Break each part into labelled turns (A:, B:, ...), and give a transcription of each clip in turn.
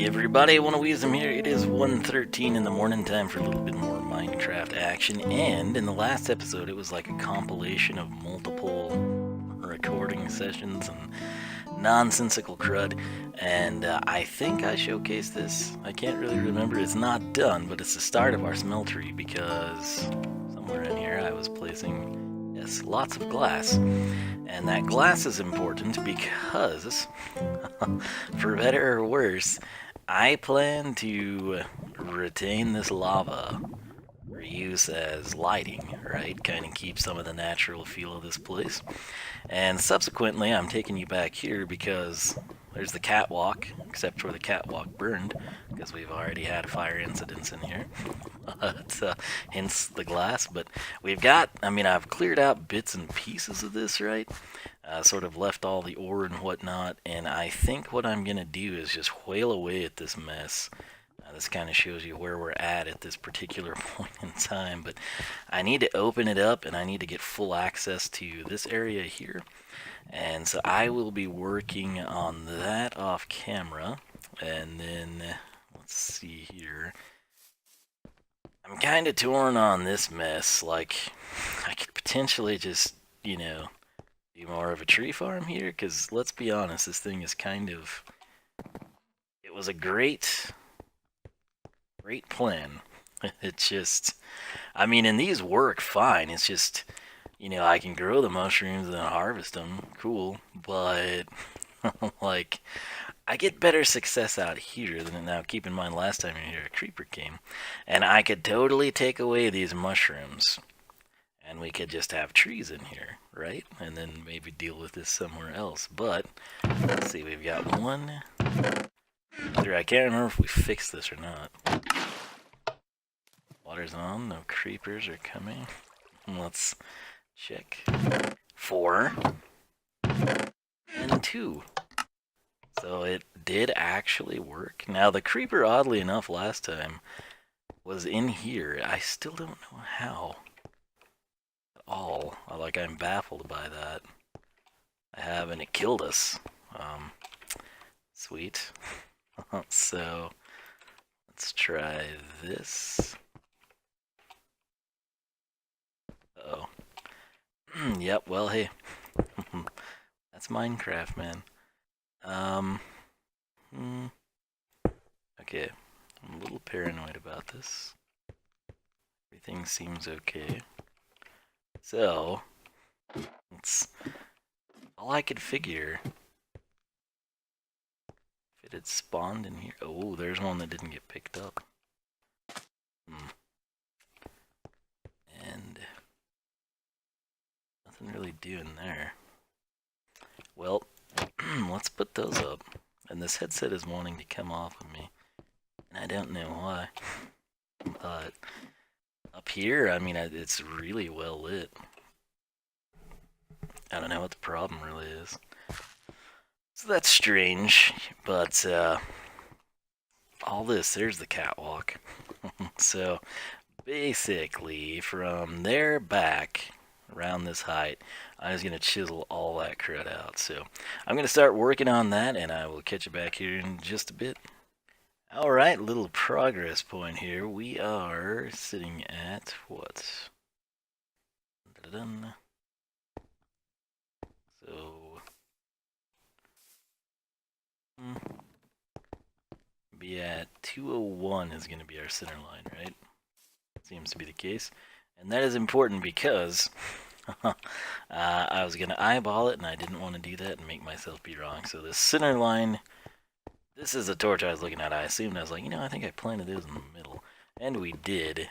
A: Everybody, Wall of Wiisdom here. It is 1:13 in the morning, time for a little bit more Minecraft action. And in the last episode, it was like a compilation of multiple recording sessions and nonsensical crud. And I think I showcased this. I can't really remember. It's not done, but it's the start of our smeltery because somewhere in here I was placing, yes, lots of glass. And that glass is important because, for better or worse, I plan to retain this lava for use as lighting, right? Kind of keep some of the natural feel of this place. And subsequently, I'm taking you back here because there's the catwalk, except for the catwalk burned, because we've already had fire incidents in here. Hence the glass. But we've got, I've cleared out bits and pieces of this, right? Sort of left all the ore and whatnot, and I think what I'm going to do is just whale away at this mess. This kind of shows you where we're at this particular point in time, but I need to open it up and I need to get full access to this area here. And so I will be working on that off camera, and then let's see here. I'm kind of torn on this mess. Like, I could potentially just, do more of a tree farm here, because let's be honest, this thing is kind of, it was a great plan. It's just, and these work fine. It's just, I can grow the mushrooms and then harvest them, cool, but like, I get better success out here than now. Keep in mind, last time here a creeper came, and I could totally take away these mushrooms and we could just have trees in here, right? And then maybe deal with this somewhere else. But let's see, we've got 1, 3. I can't remember if we fixed this or not. Water's on, no creepers are coming. Let's check. 4 and 2. So it did actually work. Now the creeper, oddly enough, last time was in here. I still don't know how. All. I'm baffled by that. I have, and it killed us. Sweet. So, let's try this. Uh-oh. Yep, well, hey. That's Minecraft, man. Okay. I'm a little paranoid about this. Everything seems okay. So, it's all I could figure. If it had spawned in here. Oh, there's one that didn't get picked up. And nothing really doing there. Well, let's put those up. And this headset is wanting to come off of me. And I don't know why. But up here, it's really well lit. I don't know what the problem really is. So that's strange, but all this, there's the catwalk. So basically, from there back, around this height, I'm just going to chisel all that crud out. So I'm going to start working on that, and I will catch you back here in just a bit. Alright, little progress point here. We are sitting at what? Da-da-dun. So, be at 201 is going to be our center line, right? Seems to be the case. And that is important because I was going to eyeball it, and I didn't want to do that and make myself be wrong. So the center line, this is the torch I was looking at. I assumed, I was like, I think I planted those in the middle. And we did,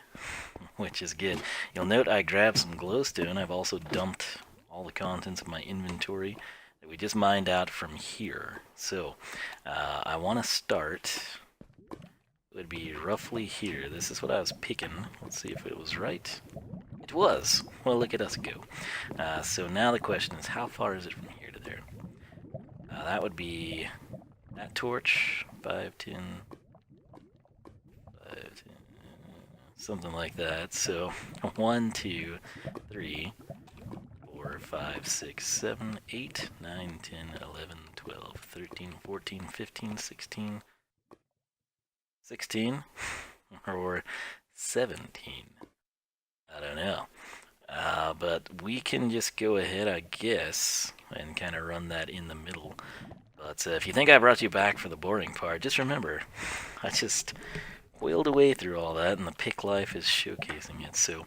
A: which is good. You'll note I grabbed some glowstone. I've also dumped all the contents of my inventory that we just mined out from here. So I want to start. It would be roughly here. This is what I was picking. Let's see if it was right. It was. Well, look at us go. So now the question is, how far is it from here to there? That would be that torch, 5, 10, 5, 10, something like that. So 1, 2, 3, 4, 5, 6, 7, 8, 9, 10, 11, 12, 13, 14, 15, 16, 16 or 17? I don't know. But we can just go ahead, I guess, and kind of run that in the middle. But if you think I brought you back for the boring part, just remember, I just wheeled away through all that, and the pick life is showcasing it. So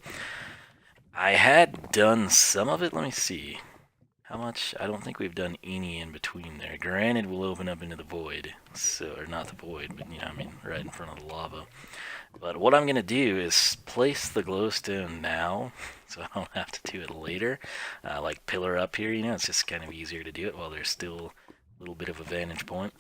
A: I had done some of it. Let me see. How much? I don't think we've done any in between there. Granted, we'll open up into the void. So, or not the void, but I mean, right in front of the lava. But what I'm going to do is place the glowstone now, so I don't have to do it later. Like pillar up here, it's just kind of easier to do it while there's still a little bit of a vantage point.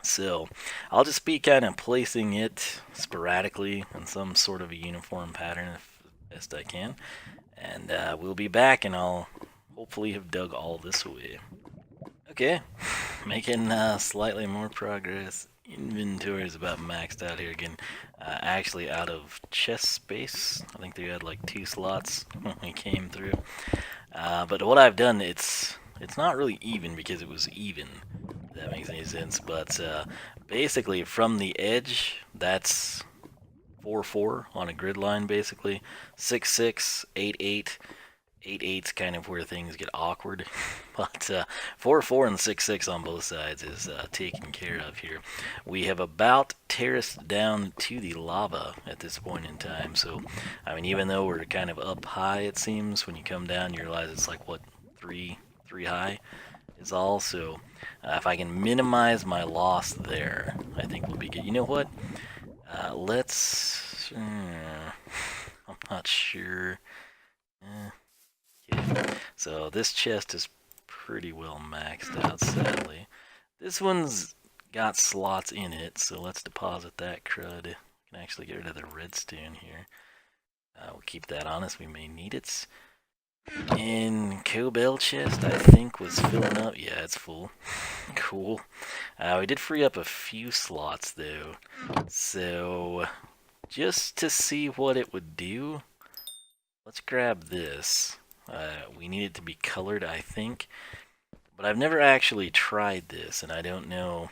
A: So I'll just be kind of placing it sporadically in some sort of a uniform pattern if best I can. And we'll be back and I'll hopefully have dug all this away. Okay, making slightly more progress. Inventory is about maxed out here again. Actually out of chest space. I think they had like 2 slots when we came through. But what I've done, it's not really even because it was even, if that makes any sense. But basically from the edge, that's 4-4 on a grid line basically. 6-6, 8-8. 8-8's kind of where things get awkward, but 4-4 and 6-6 on both sides is taken care of here. We have about terraced down to the lava at this point in time, so I mean, even though we're kind of up high, it seems, when you come down you realize it's like, what, 3 high is all, so if I can minimize my loss there, I think we'll be good. You know what? Let's... I'm not sure... Okay. So this chest is pretty well maxed out, sadly. This one's got slots in it, so let's deposit that crud. We can actually get rid of the redstone here. We'll keep that on us, we may need it. And Cobell chest, I think, was filling up. Yeah, it's full. Cool. We did free up a few slots, though. So, just to see what it would do, let's grab this. We need it to be colored, I think. But I've never actually tried this, and I don't know.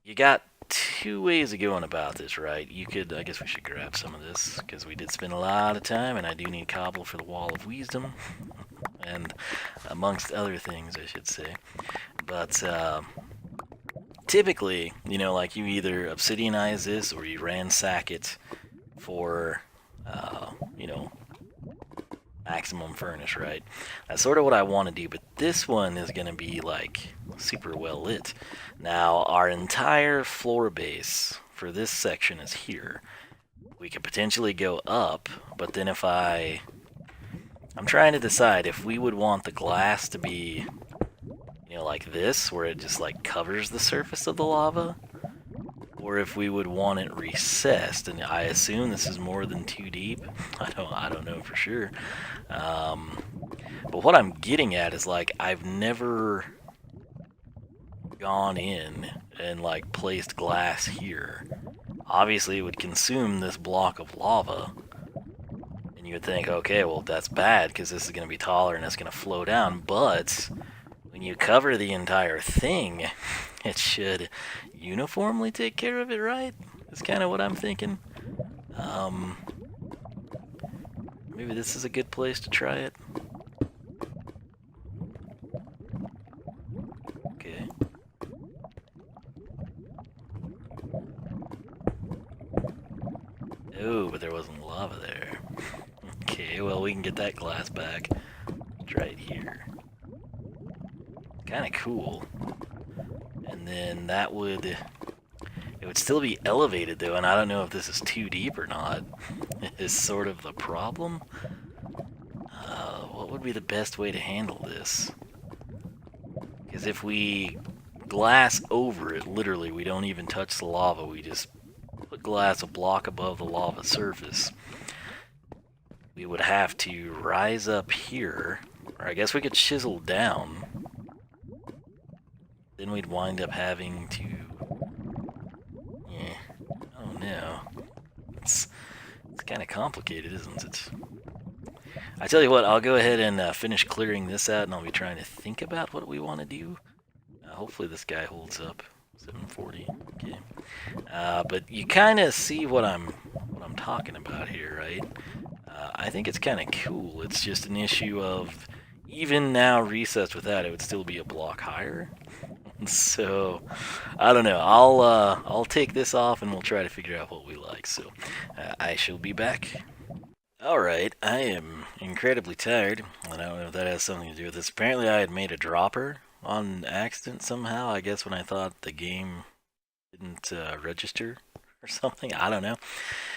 A: You got 2 ways of going about this, right? You could, I guess we should grab some of this, because we did spend a lot of time, and I do need cobble for the Wall of Wiisdom. And amongst other things, I should say. But, typically, like you either obsidianize this, or you ransack it for, maximum furnace, right? That's sort of what I want to do, but this one is going to be like super well lit. Now, our entire floor base for this section is here. We could potentially go up, but then if I'm trying to decide if we would want the glass to be, like this, where it just like covers the surface of the lava, or if we would want it recessed, and I assume this is more than 2 deep. I don't know for sure. But what I'm getting at is, like, I've never gone in and like placed glass here. Obviously, it would consume this block of lava, and you would think, okay, well, that's bad because this is going to be taller and it's going to flow down. But when you cover the entire thing, it should uniformly take care of it, right? That's kind of what I'm thinking. Maybe this is a good place to try it. Okay. Oh, but there wasn't lava there. Okay, well, we can get that glass back. It's right here. Kind of cool. And then that would... It would still be elevated, though, and I don't know if this is too deep or not. Is sort of the problem. What would be the best way to handle this? Because if we glass over it, literally, we don't even touch the lava. We just put glass a block above the lava surface. We would have to rise up here, or I guess we could chisel down. Then we'd wind up having to... Oh no. It's kind of complicated, isn't it? I tell you what, I'll go ahead and finish clearing this out, and I'll be trying to think about what we want to do. Hopefully this guy holds up. 740. Okay. But you kind of see what I'm talking about here, right? I think it's kind of cool. It's just an issue of even now recessed with that, it would still be a block higher. So I don't know. I'll take this off and we'll try to figure out what we like. So I shall be back. All right, I am incredibly tired. I don't know if that has something to do with this. Apparently, I had made a dropper on accident somehow. I guess when I thought the game didn't register or something. I don't know.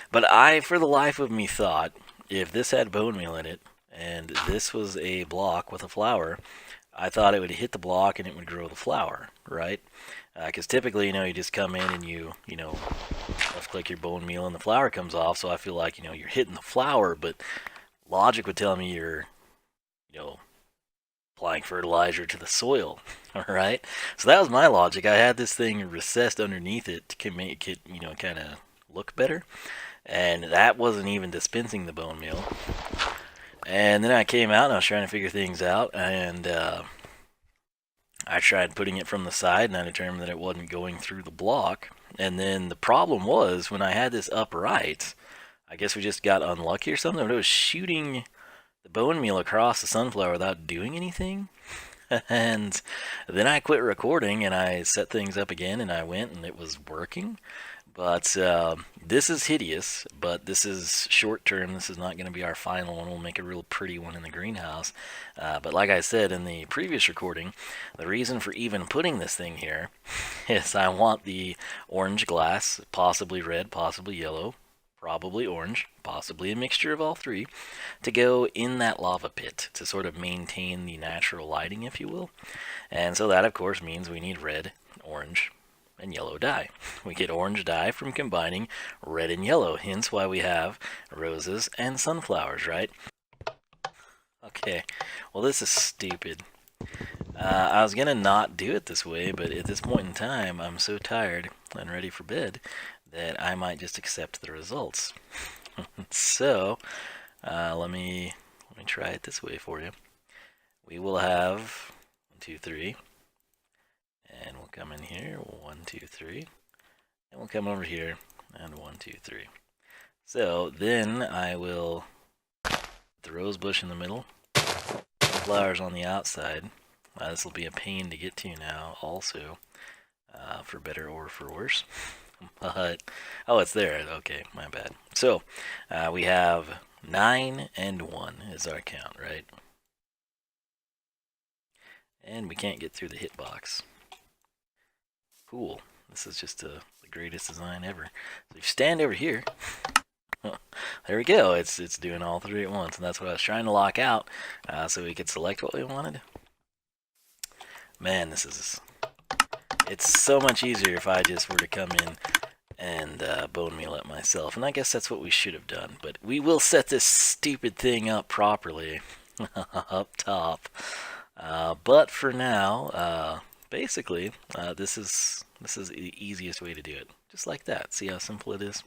A: But I, for the life of me, thought if this had bone meal in it and this was a block with a flower, I thought it would hit the block and it would grow the flower, right? Because typically, you just come in and you left click your bone meal and the flower comes off. So I feel like, you're hitting the flower, but logic would tell me you're, you know, applying fertilizer to the soil, all right? So that was my logic. I had this thing recessed underneath it to make it, kind of look better. And that wasn't even dispensing the bone meal. And then I came out and I was trying to figure things out, and I tried putting it from the side, and I determined that it wasn't going through the block. And then the problem was when I had this upright, I guess we just got unlucky or something, but it was shooting the bone meal across the sunflower without doing anything. And then I quit recording and I set things up again and I went and it was working. But this is hideous, but this is short term. This is not going to be our final one. We'll make a real pretty one in the greenhouse. But like I said in the previous recording, the reason for even putting this thing here is I want the orange glass, possibly red, possibly yellow, probably orange, possibly a mixture of all three, to go in that lava pit to sort of maintain the natural lighting, if you will. And so that, of course, means we need red, orange, and yellow dye. We get orange dye from combining red and yellow, hence why we have roses and sunflowers, right? Okay, well, this is stupid. I was gonna not do it this way, but at this point in time, I'm so tired and ready for bed that I might just accept the results. So, let me try it this way for you. We will have 1, 2, 3, and we'll come in here. 1, 2, 3, and we'll come over here and 1, 2, 3. So then I will put the rose bush in the middle, flowers on the outside. This will be a pain to get to now, also, for better or for worse. But oh, it's there. Okay, my bad. So we have 9 and 1 is our count, right? And we can't get through the hitbox. Cool. This is just the greatest design ever. So if you stand over here, there we go. It's doing all three at once, and that's what I was trying to lock out, so we could select what we wanted. Man, it's so much easier if I just were to come in and bone meal it myself, and I guess that's what we should have done. But we will set this stupid thing up properly up top. But for now, basically, this is the easiest way to do it. Just like that. See how simple it is?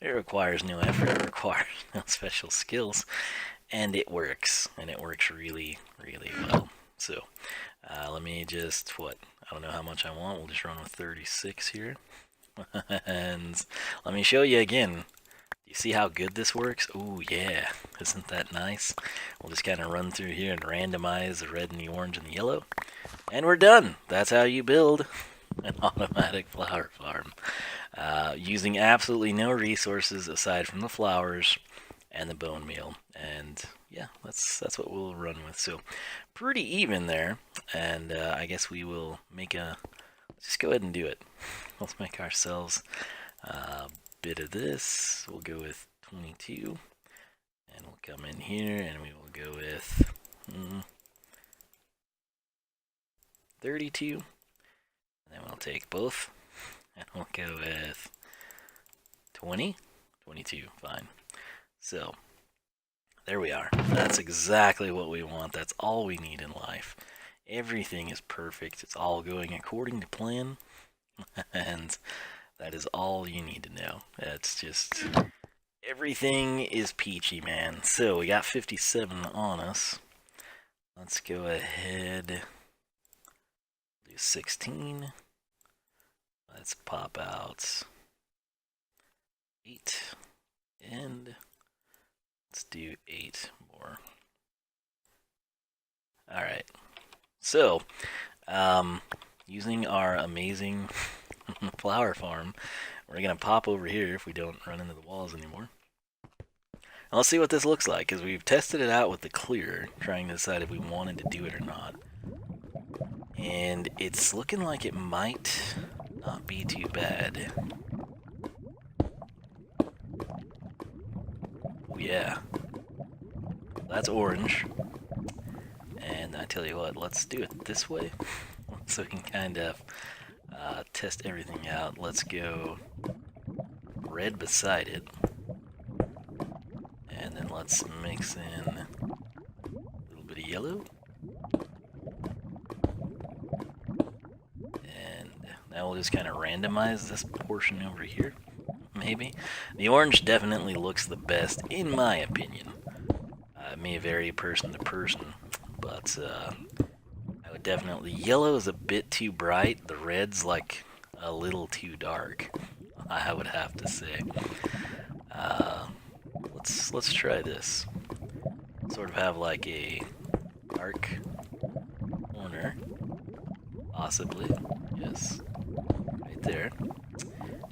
A: It requires no effort. It requires no special skills, and it works. And it works really, really well. So let me just I don't know how much I want. We'll just run with 36 here. And let me show you again. You see how good this works? Ooh, yeah. Isn't that nice? We'll just kind of run through here and randomize the red and the orange and the yellow. And we're done. That's how you build an automatic flower farm. Using absolutely no resources aside from the flowers and the bone meal. And yeah, that's what we'll run with. So pretty even there. And I guess we will just go ahead and do it. Let's make ourselves a bit of this. We'll go with 22. And we'll come in here and we will go with 32. And then we'll take both. And we'll go with 20. 22, fine. So, there we are. That's exactly what we want. That's all we need in life. Everything is perfect. It's all going according to plan. And that is all you need to know. It's just, everything is peachy, man. So, we got 57 on us. Let's go ahead, do 16. Let's pop out 8, and let's do 8 more. Alright, so, using our amazing flower farm, we're going to pop over here if we don't run into the walls anymore. And let's see what this looks like, because we've tested it out with the clear, trying to decide if we wanted to do it or not. And it's looking like it might not be too bad. Oh yeah. That's orange. And I tell you what, let's do it this way, so we can kind of test everything out. Let's go red beside it. And then let's mix in a little bit of yellow. And now we'll just kind of randomize this portion over here, maybe. The orange definitely looks the best, in my opinion. It may vary person to person, but I would definitely... Yellow is a bit too bright. The red's like a little too dark, I would have to say. Let's try this. Sort of have like a dark corner, possibly. Yes, right there.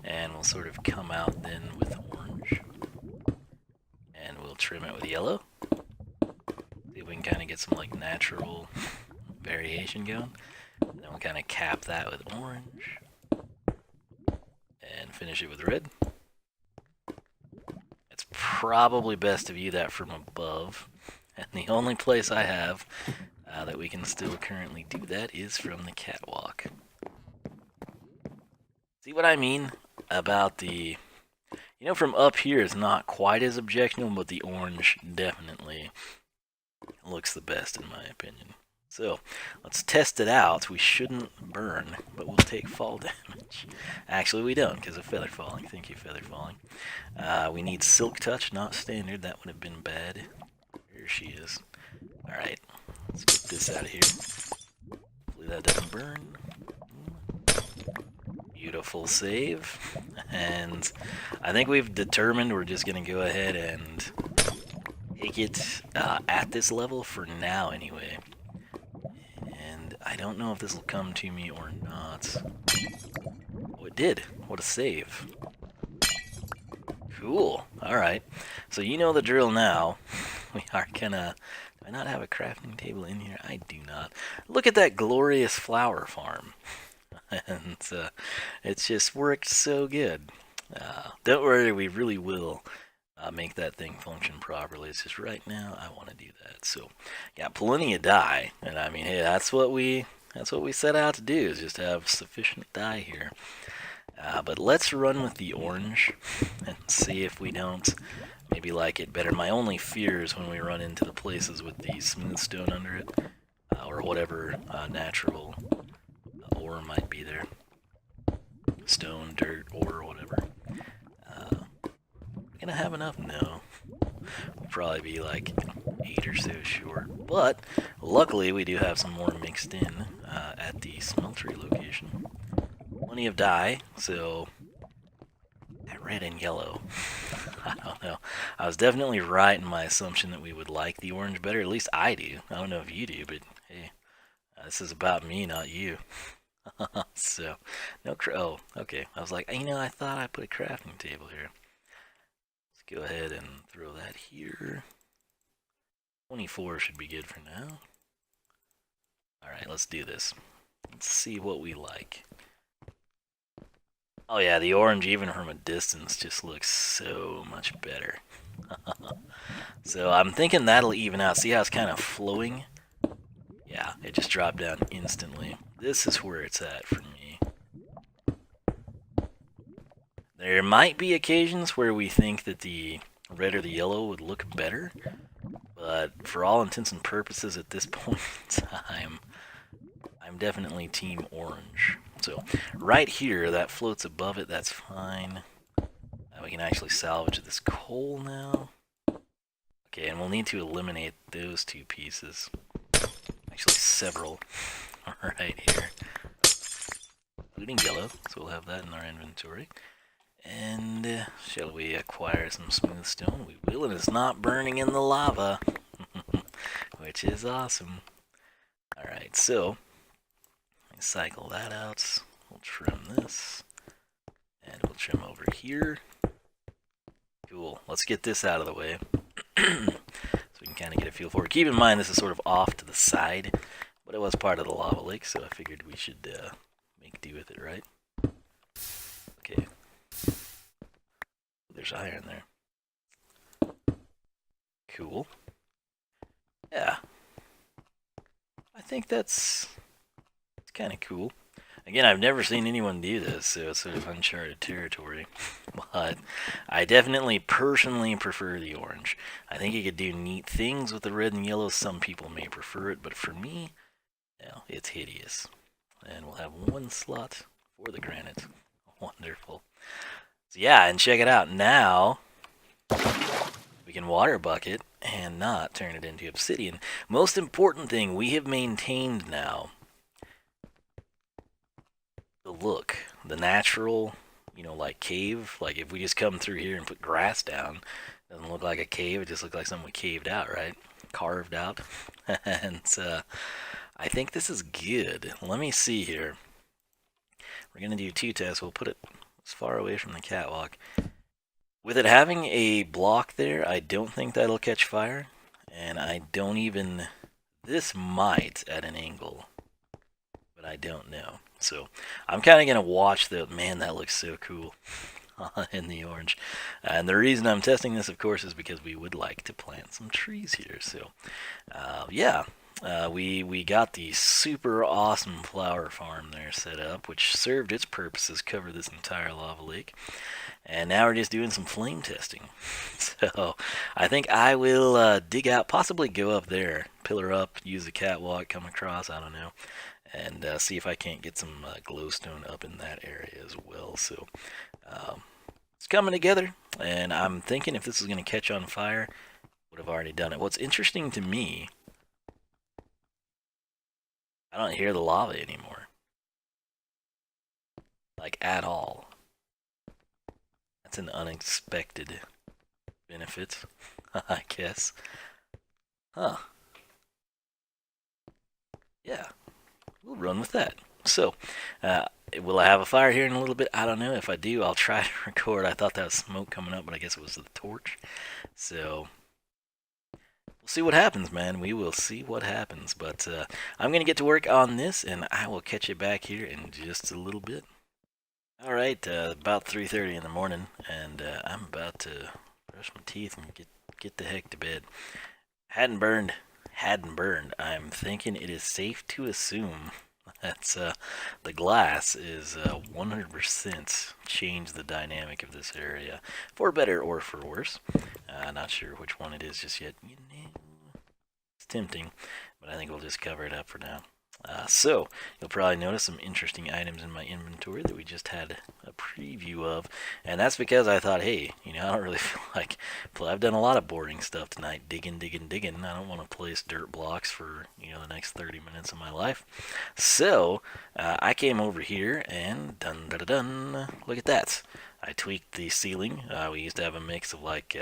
A: And we'll sort of come out then with orange, and we'll trim it with yellow. See if we can kind of get some like natural variation going. And then we'll kind of cap that with orange and finish it with red. It's probably best to view that from above, and the only place I have that we can still currently do that is from the catwalk. See what I mean about the... You know, from up here it's not quite as objectionable, but the orange definitely looks the best in my opinion. So, let's test it out. We shouldn't burn, but we'll take fall damage. Actually, we don't, because of feather falling. Thank you, feather falling. We need silk touch, not standard. That would have been bad. Here she is. Alright, let's get this out of here. Hopefully that doesn't burn. Beautiful save. And I think we've determined we're just going to go ahead and take it at this level for now anyway. I don't know if this will come to me or not. Oh, it did. What a save. Cool. Alright. So you know the drill now. We are gonna... Do I not have a crafting table in here? I do not. Look at that glorious flower farm. And it's just worked so good. Don't worry, we really will make that thing function properly. It's just right now I want to do that. So, yeah, plenty of dye, and I mean, hey, that's what we set out to do, is just have sufficient dye here. But let's run with the orange and see if we don't maybe like it better. My only fear is when we run into the places with the smooth stone under it, or whatever natural ore might be there. Stone, dirt, ore, whatever. Gonna have enough? No. We'll probably be like 8 or so short, but luckily we do have some more mixed in at the smeltery location. Plenty of dye, so that red and yellow. I don't know. I was definitely right in my assumption that we would like the orange better. At least I do. I don't know if you do, but hey, this is about me, not you. So, no oh, okay. I was like, you know, I thought I put a crafting table here. Go ahead and throw that here. 24 should be good for now. Alright, let's do this. Let's see what we like. Oh yeah, the orange even from a distance just looks so much better. So I'm thinking that'll even out. See how it's kind of flowing? Yeah, it just dropped down instantly. This is where it's at for me. There might be occasions where we think that the red or the yellow would look better, but for all intents and purposes at this point in time, I'm definitely team orange. So right here, that floats above it, that's fine. We can actually salvage this coal now. Okay, and we'll need to eliminate those two pieces. Actually, several right here. including yellow, so we'll have that in our inventory. And shall we acquire some smooth stone? We will, and it's not burning in the lava, which is awesome. Alright, so cycle that out. We'll trim this, and we'll trim over here. Cool. Let's get this out of the way so we can kind of get a feel for it. Keep in mind this is sort of off to the side, but it was part of the lava lake, so I figured we should make do with it, right? Okay. There's iron there. Cool. Yeah. I think that's kind of cool. Again, I've never seen anyone do this, so it's sort of uncharted territory. But I definitely personally prefer the orange. I think you could do neat things with the red and yellow. Some people may prefer it, but for me, well, it's hideous. And we'll have one slot for the granite. Wonderful. So yeah, and check it out. Now we can water bucket and not turn it into obsidian. Most important thing, we have maintained now the look, the natural, you know, like cave. Like if we just come through here and put grass down, it doesn't look like a cave. It just looks like something we caved out, right? Carved out. And I think this is good. Let me see here. We're gonna do 2 tests. We'll put it as far away from the catwalk. With it having a block there, I don't think that'll catch fire. And I don't even... This might at an angle, but I don't know. So I'm kind of going to watch the... Man, that looks so cool in the orange. And the reason I'm testing this, of course, is because we would like to plant some trees here. So, yeah. We got the super awesome flower farm there set up, which served its purposes, cover this entire lava lake. And now we're just doing some flame testing. So I think I will dig out, possibly go up there, pillar up, use the catwalk, come across, I don't know, and see if I can't get some glowstone up in that area as well. So it's coming together, and I'm thinking if this is going to catch on fire, would have already done it. What's interesting to me, I don't hear the lava anymore, like at all. That's an unexpected benefit, I guess. Huh. Yeah, we'll run with that. So, will I have a fire here in a little bit? I don't know. If I do, I'll try to record. I thought that was smoke coming up, but I guess it was the torch. So, we'll see what happens, man. We will see what happens. But I'm going to get to work on this, and I will catch you back here in just a little bit. Alright, about 3:30 in the morning, and I'm about to brush my teeth and get the heck to bed. Hadn't burned. I'm thinking it is safe to assume that's the glass is 100% changed the dynamic of this area, for better or for worse. Not sure which one it is just yet. You know, it's tempting, but I think we'll just cover it up for now. So, you'll probably notice some interesting items in my inventory that we just had a preview of, and that's because I thought, hey, you know, I don't really feel like, I've done a lot of boring stuff tonight, digging, I don't want to place dirt blocks for, you know, the next 30 minutes of my life. So, I came over here and dun, look at that. I tweaked the ceiling. We used to have a mix of like,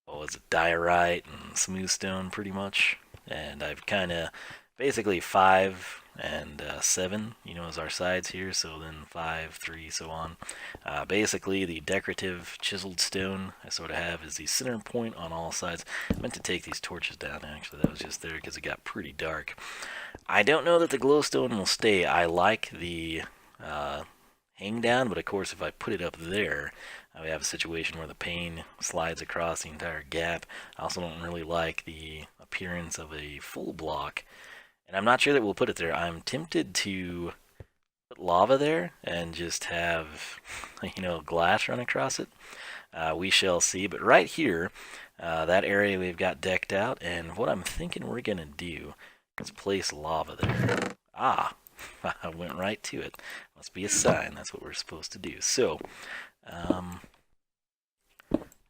A: what was it, diorite and smooth stone pretty much. And I've kind of, basically 5 and 7, you know, as our sides here, so then 5, 3, so on. Basically, the decorative chiseled stone I sort of have is the center point on all sides. I meant to take these torches down, actually. That was just there because it got pretty dark. I don't know that the glowstone will stay. I like the hang down, but of course, if I put it up there, we have a situation where the pane slides across the entire gap. I also don't really like the appearance of a full block, and I'm not sure that we'll put it there. I'm tempted to put lava there and just have, you know, glass run across it. We shall see, but right here, that area we've got decked out, and what I'm thinking we're gonna do is place lava there. Ah, I went right to it. Must be a sign. That's what we're supposed to do. So,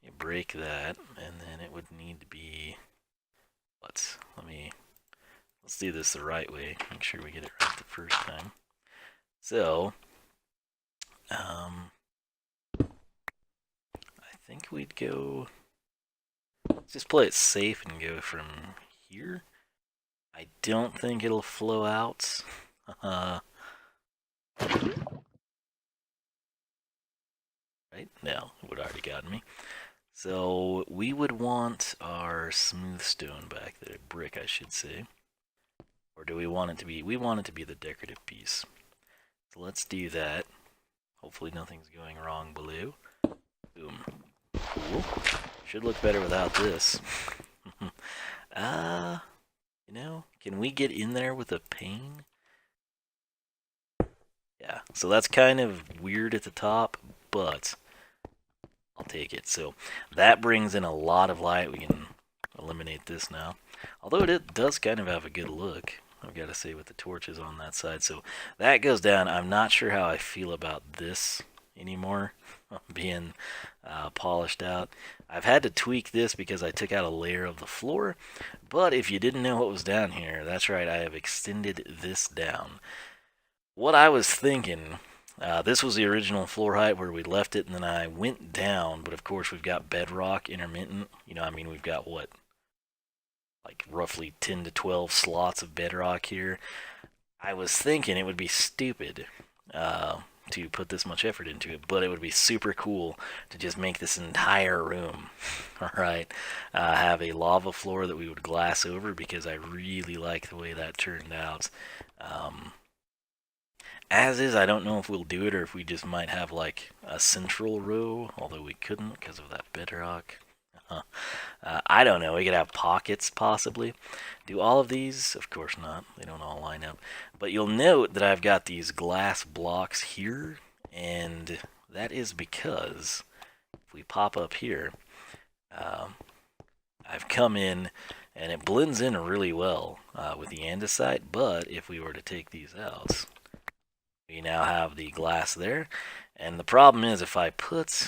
A: you break that, and then it would need to be, let's do this the right way. Make sure we get it right the first time. So, I think we'd go. Let's just play it safe and go from here. I don't think it'll flow out. Right? No, it would already gotten me. So we would want our smooth stone back there, brick I should say. Or do we want it to be, we want it to be the decorative piece. So let's do that. Hopefully nothing's going wrong below. Boom. Cool. Should look better without this. You know, can we get in there with a pane? Yeah, so that's kind of weird at the top, but I'll take it. So that brings in a lot of light. We can eliminate this now. Although it does kind of have a good look, I've got to say, with the torches on that side. So that goes down. I'm not sure how I feel about this anymore being polished out. I've had to tweak this because I took out a layer of the floor. But if you didn't know what was down here, that's right, I have extended this down. What I was thinking, this was the original floor height where we left it, and then I went down, but of course we've got bedrock intermittent. You know, I mean, we've got what? Like roughly 10 to 12 slots of bedrock here. I was thinking it would be stupid to put this much effort into it, but it would be super cool to just make this entire room, alright, have a lava floor that we would glass over, because I really like the way that turned out. As is, I don't know if we'll do it or if we just might have like a central row, although we couldn't because of that bedrock. I don't know, we could have pockets possibly. Do all of these? Of course not, they don't all line up. But you'll note that I've got these glass blocks here, and that is because if we pop up here, I've come in and it blends in really well with the andesite, but if we were to take these out, we now have the glass there. And the problem is, if I put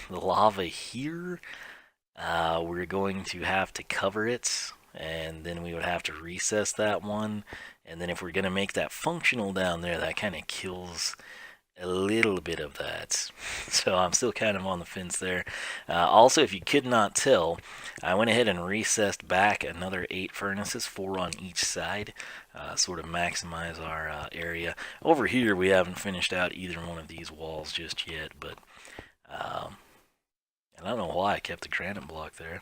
A: the lava here, we're going to have to cover it, and then we would have to recess that one. And then if we're going to make that functional down there, that kind of kills a little bit of that. So I'm still kind of on the fence there. Also, if you could not tell, I went ahead and recessed back another 8 furnaces, 4 on each side, sort of maximize our area. Over here, we haven't finished out either one of these walls just yet, but and I don't know why I kept the granite block there.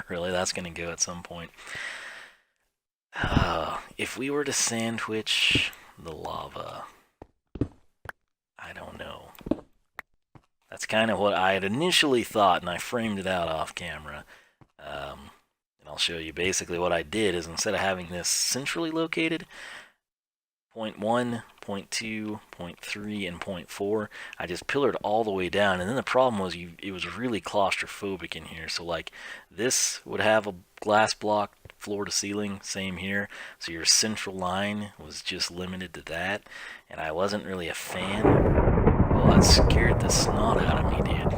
A: Really, that's going to go at some point. If we were to sandwich the lava, I don't know. That's kind of what I had initially thought, and I framed it out off camera. And I'll show you basically what I did is, instead of having this centrally located, point 1, point 2, point 3, and point 4, I just pillared all the way down. And then the problem was it was really claustrophobic in here. So like this would have a glass block floor to ceiling, same here. So your central line was just limited to that. And I wasn't really a fan. Well, that scared the snot out of me, dude.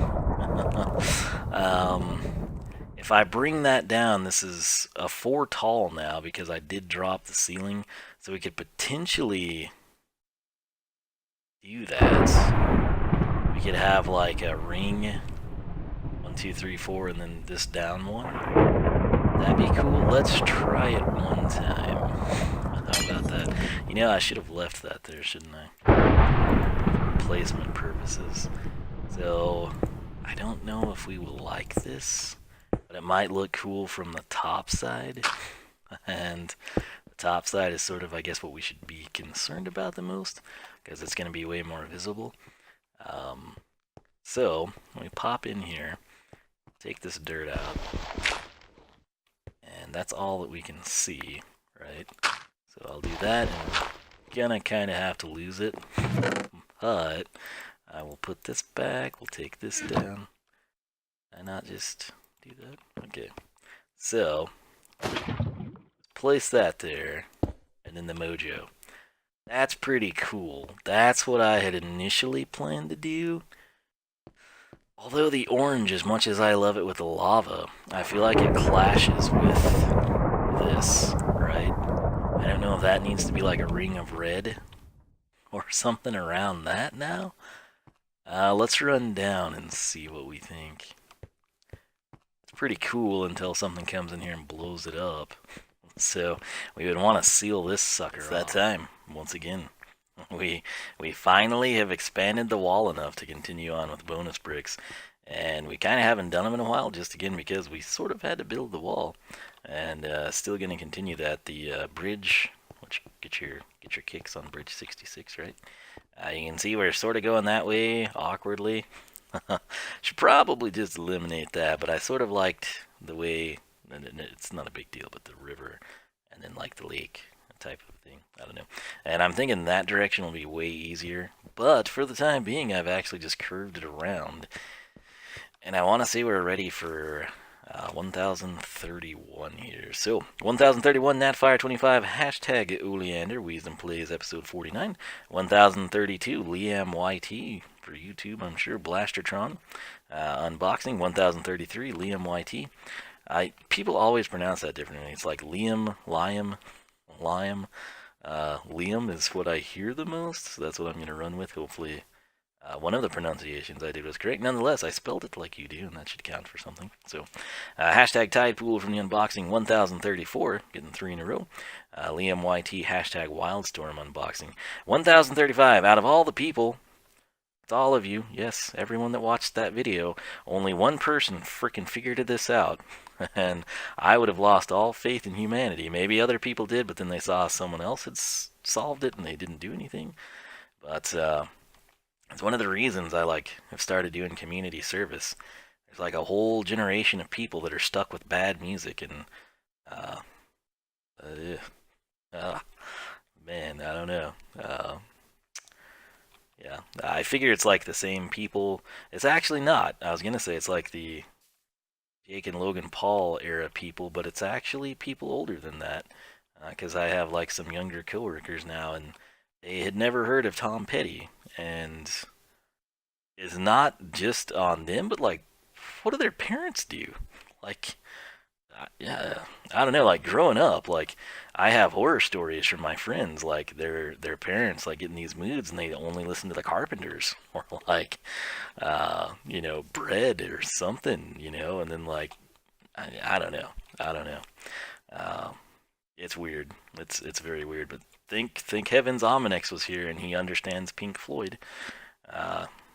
A: If I bring that down, this is a 4 tall now because I did drop the ceiling. So we could potentially do that. We could have like a ring, 1, 2, 3, 4, and then this down one. That'd be cool. Let's try it one time. How about that? You know, I should have left that there, shouldn't I? For placement purposes. So I don't know if we will like this, but it might look cool from the top side. And the top side is sort of, I guess, what we should be concerned about the most, because it's going to be way more visible. So we pop in here, take this dirt out, and that's all that we can see, right? So I'll do that, and we're gonna kind of have to lose it, but I will put this back, we'll take this down, and not just do that. Okay, so place that there, and then the mojo. That's pretty cool. That's what I had initially planned to do. Although the orange, as much as I love it with the lava, I feel like it clashes with this, right? I don't know if that needs to be like a ring of red, or something around that now. Let's run down and see what we think. It's pretty cool until something comes in here and blows it up. So we would want to seal this sucker off. It's that time, once again. We finally have expanded the wall enough to continue on with bonus bricks. And we kind of haven't done them in a while, just again because we sort of had to build the wall. And still going to continue that. The bridge, which get your kicks on bridge 66, right? You can see we're sort of going that way awkwardly. Should probably just eliminate that, but I sort of liked the way, and it's not a big deal, but the river and then like the lake type of thing. I don't know. And I'm thinking that direction will be way easier, but for the time being, I've actually just curved it around. And I want to say we're ready for 1031 here. So 1031 Natfire25 hashtag Oleander Wisdom Plays episode 49. 1032 Liam YT for YouTube, I'm sure. Blastertron unboxing. 1033 Liam YT. People always pronounce that differently. It's like Liam. Liam is what I hear the most, so that's what I'm going to run with. Hopefully one of the pronunciations I did was correct. Nonetheless, I spelled it like you do, and that should count for something. So, hashtag Tidepool from the unboxing 1034, getting 3 in a row. Liam YT, hashtag Wildstorm unboxing 1035. Out of all the people, it's all of you, yes, everyone that watched that video, only one person freaking figured this out. And I would have lost all faith in humanity. Maybe other people did, but then they saw someone else had solved it and they didn't do anything. But, it's one of the reasons I have started doing community service. There's like a whole generation of people that are stuck with bad music, and man, I don't know. Yeah, I figure it's like the same people. It's actually not. I was gonna say it's like the Jake and Logan Paul era people, but it's actually people older than that. Because I have like some younger coworkers now, and they had never heard of Tom Petty. And it's not just on them, but like, what do their parents do? Like, yeah, I don't know. Like growing up, like I have horror stories from my friends, like their parents like get in these moods and they only listen to the Carpenters or like, Bread or something, and then like, I don't know, it's weird. It's very weird, but think Heaven's Ominex was here and he understands Pink Floyd.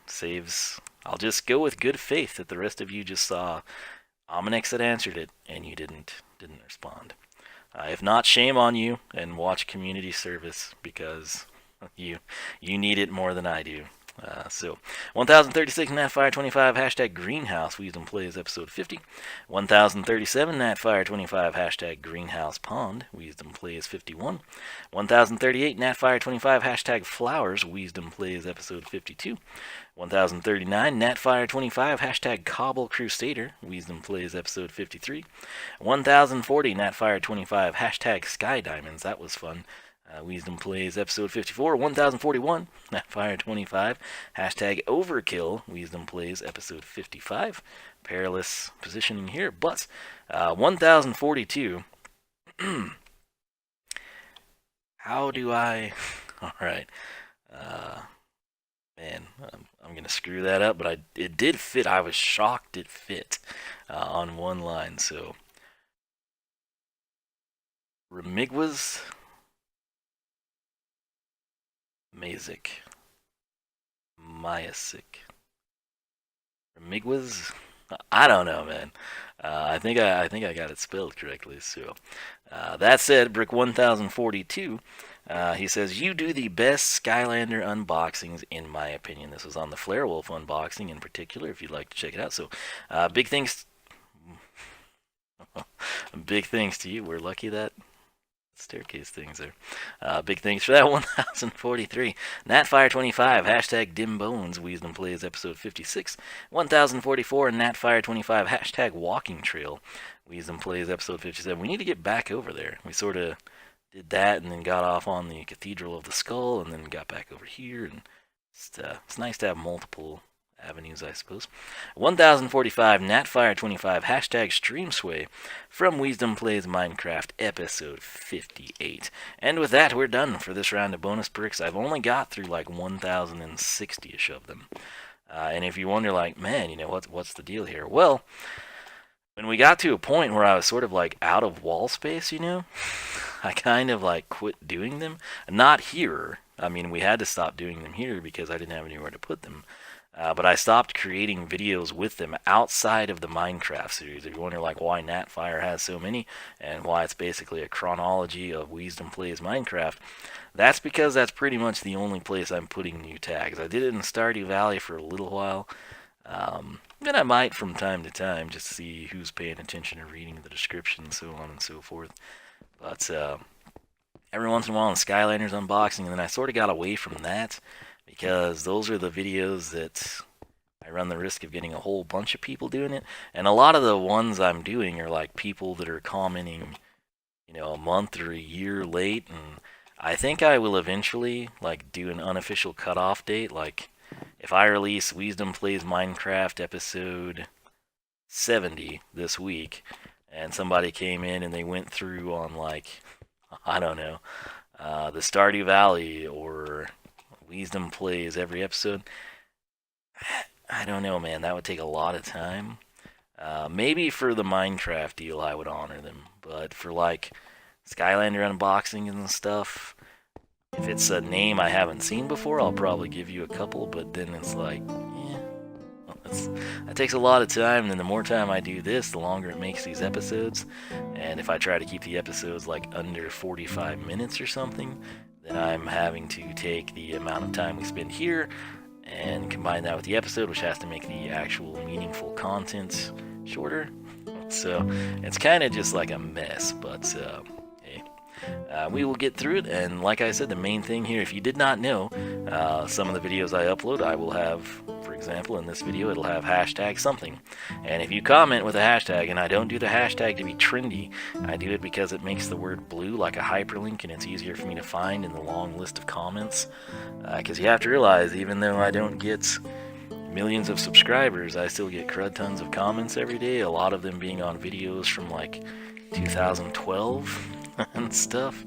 A: Saves. I'll just go with good faith that the rest of you just saw Ominex that answered it and you didn't respond. If not, shame on you, and watch community service because you need it more than I do. So 1036 Natfire25 hashtag Greenhouse Wisdom Plays episode 50. 1037 Natfire25 hashtag Greenhouse Pond Wisdom Plays 51. 1038 Natfire25 hashtag Flowers Wisdom Plays episode 52. 1039 Natfire25 hashtag Cobble Crusader Wisdom Plays episode 53. 1040 Natfire25 hashtag Sky Diamonds, that was fun. Wisdom Plays episode 54. 1041 Natfire25 hashtag Overkill Wisdom Plays episode 55. Perilous positioning here, but 1042. How do I? All right. Man, I'm gonna screw that up, but it did fit. I was shocked it fit on one line. So Remigwas Mazik Myasic Remigwas. I don't know, man. I think I got it spelled correctly. So that said, Brick 1042. He says, you do the best Skylander unboxings, in my opinion. This was on the Flarewolf unboxing in particular, if you'd like to check it out. So, big thanks to you. We're lucky that staircase things there. Big thanks for that. 1043. Natfire25, hashtag Dim Bones, Wisdom Plays episode 56. 1044, Natfire25, hashtag Walking Trail, Wisdom Plays episode 57. We need to get back over there. We sort of did that and then got off on the Cathedral of the Skull and then got back over here. And it's nice to have multiple avenues, I suppose. 1045 Natfire25 hashtag StreamSway from Wisdom Plays Minecraft episode 58. And with that, we're done for this round of bonus bricks. I've only got through like 1,060-ish of them. And if you wonder, like, man, what's the deal here? Well, when we got to a point where I was sort of like out of wall space, I kind of like quit doing them. Not here. I mean, we had to stop doing them here because I didn't have anywhere to put them. But I stopped creating videos with them outside of the Minecraft series. If you wonder like why Natfire has so many and why it's basically a chronology of Wisdom Plays Minecraft, that's because that's pretty much the only place I'm putting new tags. I did it in Stardew Valley for a little while. Then I might from time to time just see who's paying attention or reading the description, so on and so forth. But every once in a while in Skylanders unboxing, and then I sort of got away from that because those are the videos that I run the risk of getting a whole bunch of people doing it. And a lot of the ones I'm doing are like people that are commenting, a month or a year late. And I think I will eventually like do an unofficial cutoff date. Like if I release Wisdom Plays Minecraft episode 70 this week, and somebody came in and they went through on like, I don't know, the Stardew Valley or Wisdom Plays every episode, I don't know, man. That would take a lot of time. Maybe for the Minecraft deal, I would honor them. But for like Skylander unboxing and stuff, if it's a name I haven't seen before, I'll probably give you a couple. But then it's like, that takes a lot of time. And then the more time I do this, the longer it makes these episodes. And if I try to keep the episodes like under 45 minutes or something, then I'm having to take the amount of time we spend here and combine that with the episode, which has to make the actual meaningful content shorter. So it's kind of just like a mess, but hey, we will get through it. And like I said, the main thing here, if you did not know, some of the videos I upload, I will have, for example, in this video, it'll have hashtag something. And if you comment with a hashtag, and I don't do the hashtag to be trendy, I do it because it makes the word blue like a hyperlink, and it's easier for me to find in the long list of comments. Because you have to realize, even though I don't get millions of subscribers, I still get crud tons of comments every day, a lot of them being on videos from like 2012 and stuff.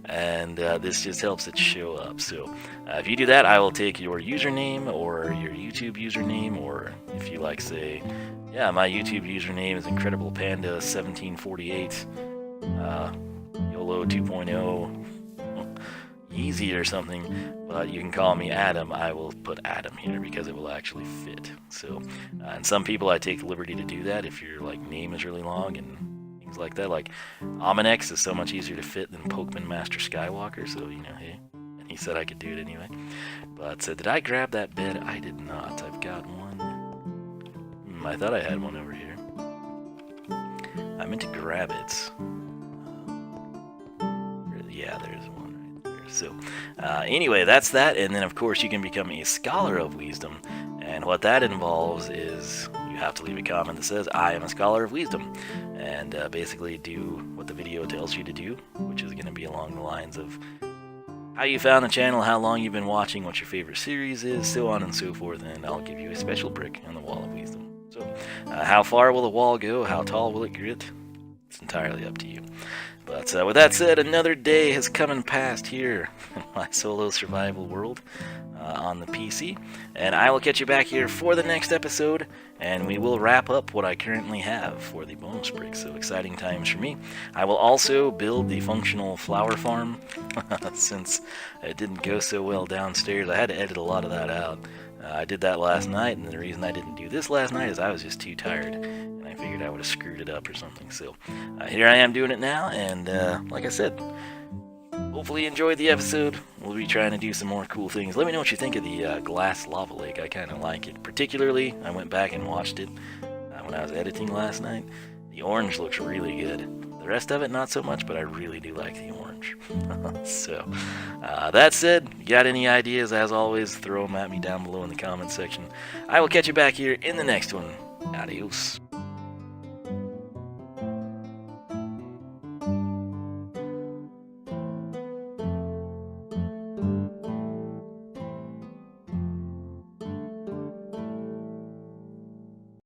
A: And this just helps it show up. So if you do that, I will take your username or your YouTube username, or if you like, say, yeah, my YouTube username is IncrediblePanda1748, YOLO 2.0, Yeezy or something, but you can call me Adam. I will put Adam here because it will actually fit. So, and some people I take the liberty to do that if your like name is really long and things like that. Like Ominex is so much easier to fit than Pokemon Master Skywalker, so hey. And he said I could do it anyway. But did I grab that bed? I did not. I've got one. I thought I had one over here. I meant to grab it. Yeah, there's one right there. So anyway, that's that. And then of course you can become a Scholar of Wisdom. And what that involves is you have to leave a comment that says, I am a Scholar of Wisdom. And basically do what the video tells you to do, which is going to be along the lines of how you found the channel, how long you've been watching, what your favorite series is, so on and so forth, and I'll give you a special brick on the Wall of Wiisdom. So, how far will the wall go? How tall will it get? It's entirely up to you. But with that said, another day has come and passed here in my solo survival world on the PC, and I will catch you back here for the next episode, and we will wrap up what I currently have for the bonus brick. So exciting times for me. I will also build the functional flower farm since it didn't go so well downstairs. I had to edit a lot of that out. I did that last night, and the reason I didn't do this last night is I was just too tired, and I figured I would have screwed it up or something. So here I am doing it now, and like I said, hopefully you enjoyed the episode. We'll be trying to do some more cool things. Let me know what you think of the glass lava lake. I kind of like it. Particularly, I went back and watched it when I was editing last night. The orange looks really good. The rest of it, not so much, but I really do like the orange. So, that said, you got any ideas, as always, throw them at me down below in the comments section. I will catch you back here in the next one. Adios.